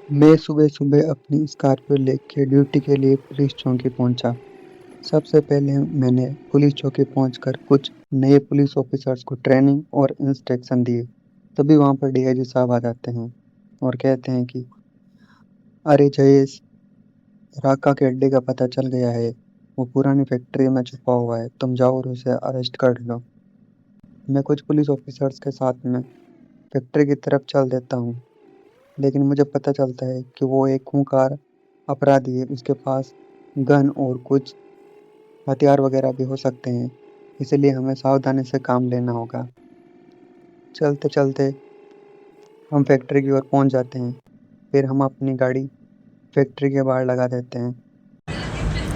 मैं सुबह-सुबह अपनी स्कॉर्पियो लेके ड्यूटी के लिए पुलिस चौकी पहुंचा। सबसे पहले मैंने पुलिस चौकी पहुंचकर कुछ नए पुलिस ऑफिसर्स को ट्रेनिंग और इंस्ट्रक्शन दिए। तभी वहां पर डीआईजी साहब आ जाते हैं और कहते हैं कि अरे जयेश, राका के अड्डे का पता चल गया है। वो पुरानी फैक्ट्री में छुपा हुआ है, तुम जाओ और उसे अरेस्ट कर लो। मैं कुछ पुलिस ऑफिसर्स के साथ में फैक्ट्री की तरफ चल देता हूँ, लेकिन मुझे पता चलता है कि वो एक खूंखार अपराधी है। उसके पास गन और कुछ हथियार वगैरह भी हो सकते हैं, इसलिए हमें सावधानी से काम लेना होगा। चलते चलते हम फैक्ट्री की ओर पहुंच जाते हैं। फिर हम अपनी गाड़ी फैक्ट्री के बाहर लगा देते हैं।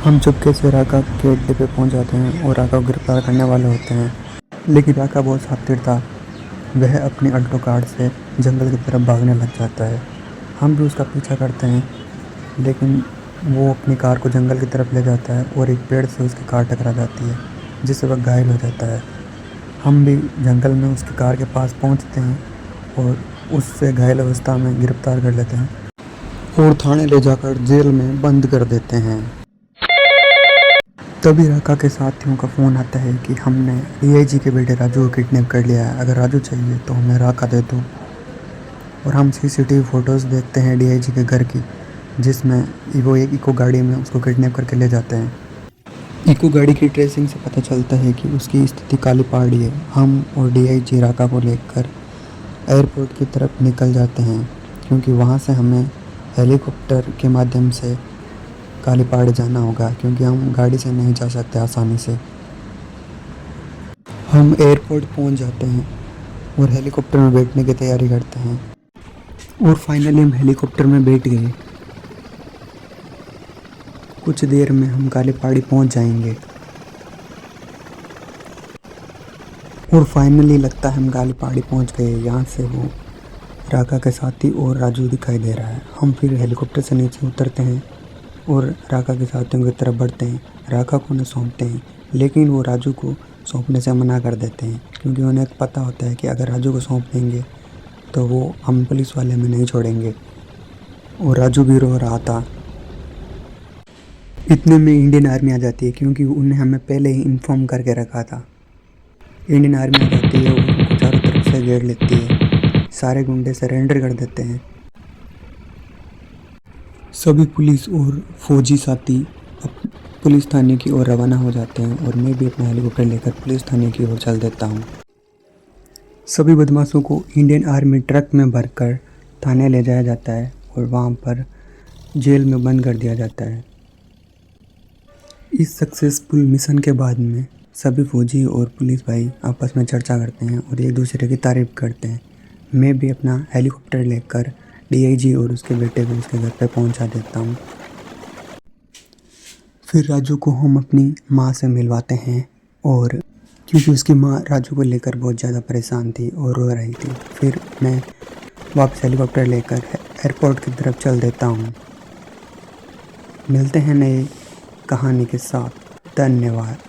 हम चुपके से राका के अड्डे पे पहुंच जाते हैं और राका को गिरफ्तार करने वाले होते हैं, लेकिन राका बहुत शातिर था। वह अपनी अल्टो कार से जंगल की तरफ भागने लग जाता है। हम भी उसका पीछा करते हैं, लेकिन वो अपनी कार को जंगल की तरफ ले जाता है और एक पेड़ से उसकी कार टकरा जाती है, जिससे वह घायल हो जाता है। हम भी जंगल में उसकी कार के पास पहुंचते हैं और उससे घायल अवस्था में गिरफ्तार कर लेते हैं और थाने ले जाकर जेल में बंद कर देते हैं। तभी राका के साथियों का फ़ोन आता है कि हमने डीआईजी के बेटे राजू को किडनैप कर लिया है, अगर राजू चाहिए तो हमें राका दे दो। और हम सीसीटीवी फ़ोटोज़ देखते हैं डीआईजी के घर की, जिसमें वो एक इको गाड़ी में उसको किडनैप करके ले जाते हैं। इको गाड़ी की ट्रेसिंग से पता चलता है कि उसकी स्थिति काली पहाड़ी है। हम और डीआईजी राका को लेकर एयरपोर्ट की तरफ निकल जाते हैं, क्योंकि वहाँ से हमें हेलीकॉप्टर के माध्यम से काली पहाड़ी जाना होगा, क्योंकि हम गाड़ी से नहीं जा सकते आसानी से। हम एयरपोर्ट पहुँच जाते हैं और हेलीकॉप्टर में बैठने की तैयारी करते हैं और फाइनली हम हेलीकॉप्टर में बैठ गए। कुछ देर में हम काली पहाड़ी पहुँच जाएंगे और फाइनली लगता है हम काली पहाड़ी पहुँच गए। यहाँ से वो राका के साथी और राजू दिखाई दे रहा है। हम फिर हेलीकॉप्टर से नीचे उतरते हैं और राका के साथियों की तरफ बढ़ते हैं। राका को उन्हें सौंपते हैं, लेकिन वो राजू को सौंपने से मना कर देते हैं, क्योंकि उन्हें पता होता है कि अगर राजू को सौंप देंगे तो वो हम पुलिस वाले हमें नहीं छोड़ेंगे। और राजू भी रो रहा था। इतने में इंडियन आर्मी आ जाती है, क्योंकि उन्हें हमें पहले ही इन्फॉर्म करके रखा था। इंडियन आर्मी आ जाती है और उनको चारों तरफ से घेर लेती है। सारे गुंडे सरेंडर कर देते हैं। सभी पुलिस और फौजी साथी पुलिस थाने की ओर रवाना हो जाते हैं और मैं भी अपना हेलीकॉप्टर लेकर पुलिस थाने की ओर चल देता हूँ। सभी बदमाशों को इंडियन आर्मी ट्रक में भरकर थाने ले जाया जाता है और वहाँ पर जेल में बंद कर दिया जाता है। इस सक्सेसफुल मिशन के बाद में सभी फौजी और पुलिस भाई आपस में चर्चा करते हैं और एक दूसरे की तारीफ करते हैं। मैं भी अपना हेलीकॉप्टर लेकर डीआईजी और उसके बेटे को उसके घर पे पहुंचा देता हूं। फिर राजू को हम अपनी माँ से मिलवाते हैं, और क्योंकि उसकी माँ राजू को लेकर बहुत ज़्यादा परेशान थी और रो रही थी। फिर मैं वापस हेलीकॉप्टर लेकर एयरपोर्ट की तरफ चल देता हूँ। मिलते हैं नए कहानी के साथ। धन्यवाद।